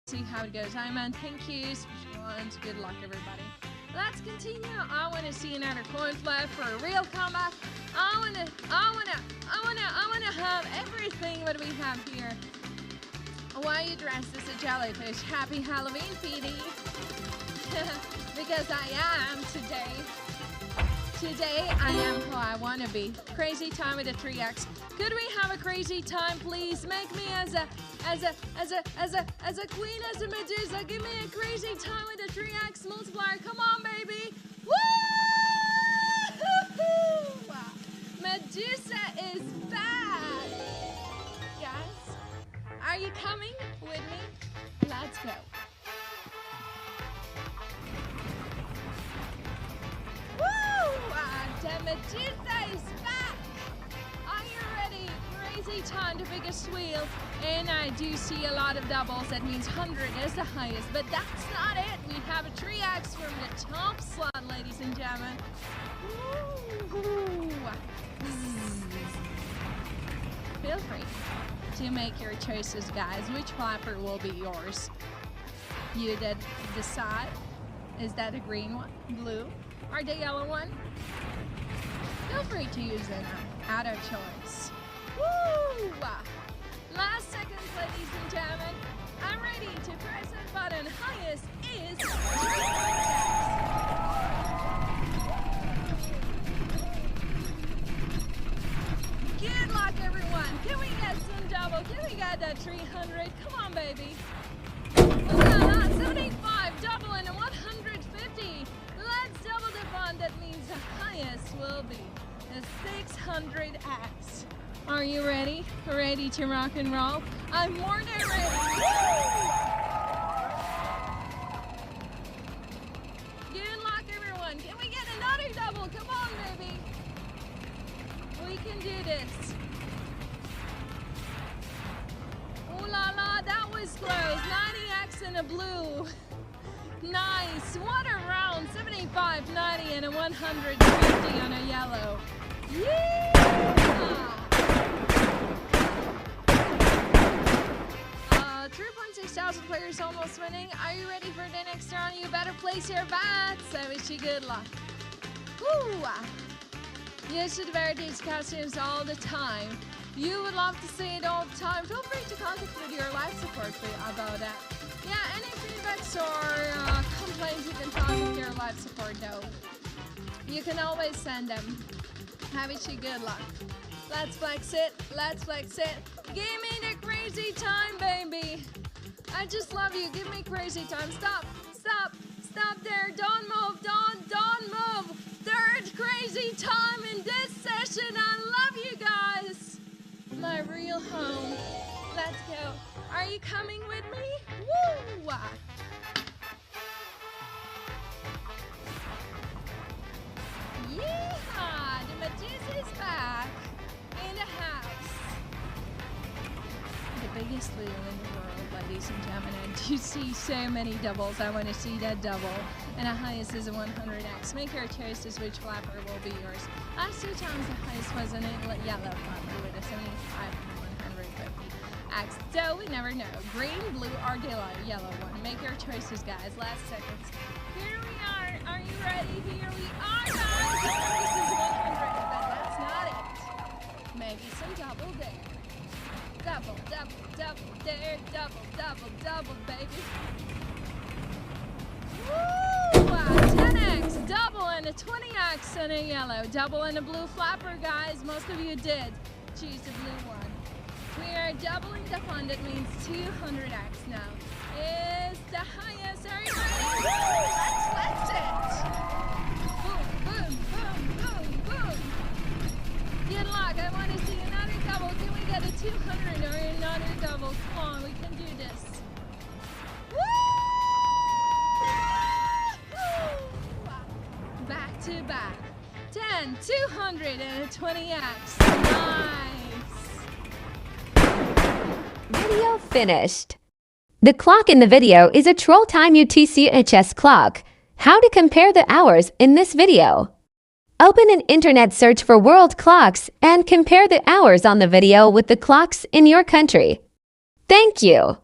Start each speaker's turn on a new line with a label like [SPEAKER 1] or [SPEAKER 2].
[SPEAKER 1] See how it goes. Iman, thank you. Good luck, everybody. Let's continue. I want to see another coin flip for a real comeback. I wanna have everything that we have here. Why are you dressed as a jellyfish? Happy Halloween, PD. Because I am today. Today I am who I want to be. Crazy time with a 3x. Could we have a crazy time, please? Make me as a queen, as a Medusa. Give me a crazy time with a 3x multiplier. Come on, baby. Woo! Medusa is back. Guys, are you coming with me? Let's go. The Medusa is back! Are you ready? Crazy time, the biggest wheel. And I do see a lot of doubles. That means 100 is the highest. But that's not it. We have a 3x from the top slot, ladies and gentlemen. Feel free to make your choices, guys. Which flapper will be yours? You did decide. Is that a green one, blue, or the yellow one? Feel free to use it out of choice. Woo! Last seconds, ladies and gentlemen. I'm ready to press that button. Highest is 300. Good luck, everyone. Can we get some double? Can we get that 300? Come on, baby. 75, double, and 150. Let's double the fun. That means the highest will be the 600x. Are you ready? Ready to rock and roll? I'm more than ready. Good luck, everyone. Can we get another double? Come on, baby. We can do this. Ooh la la, that was close. 90x in a blue. Nice. What a round. 75, 90, and a 150 on a yellow. Yeah! 3.6 thousand players almost winning. Are you ready for the next round? You better place your bets. I wish you good luck. Woo! You should wear these costumes all the time. You would love to see it all the time. Feel free to contact with your life support about that. Yeah, any feedbacks or complaints, you can talk with your life support though. You can always send them. I wish you good luck. Let's flex it. Let's flex it. Give me the crazy time, baby. I just love you. Give me crazy time. Stop. Stop. Stop there. Don't move. Don't move. Third crazy time in this session. I love you guys. My real home. Let's go. Are you coming with me? Woo! Yeehaw! The Medusa is back in the house. The biggest wheel in the world, ladies and gentlemen. I do see so many doubles. I want to see that double. And the highest is a 100x. Make your choices which flapper will be yours. Last two times the highest was a yellow flapper with a 75 and 150x. So we never know. Green, blue, or the yellow one. Make your choices, guys. Last seconds. Here we are. Are you ready? Here we are, guys. This is 100, but that's not it. Maybe some double there. Double, there. Double, baby. Woo! 10x, double, and a 20x and a yellow. Double and a blue flapper, guys. Most of you did choose the blue one. We are doubling the fun. That means 200x now. Is the highest. Are you ready? Woo! Let's it. Boom. Good luck. I want to see another double. Can we get a 200 or another double? Come on, we can do this. Woo! Back to back. 10, 200, and a 20x. Nice.
[SPEAKER 2] Video finished. The clock in the video is a Troll Time UTC-HS clock. How to compare the hours in this video. Open an internet search for world clocks and compare the hours on the video with the clocks in your country. Thank you.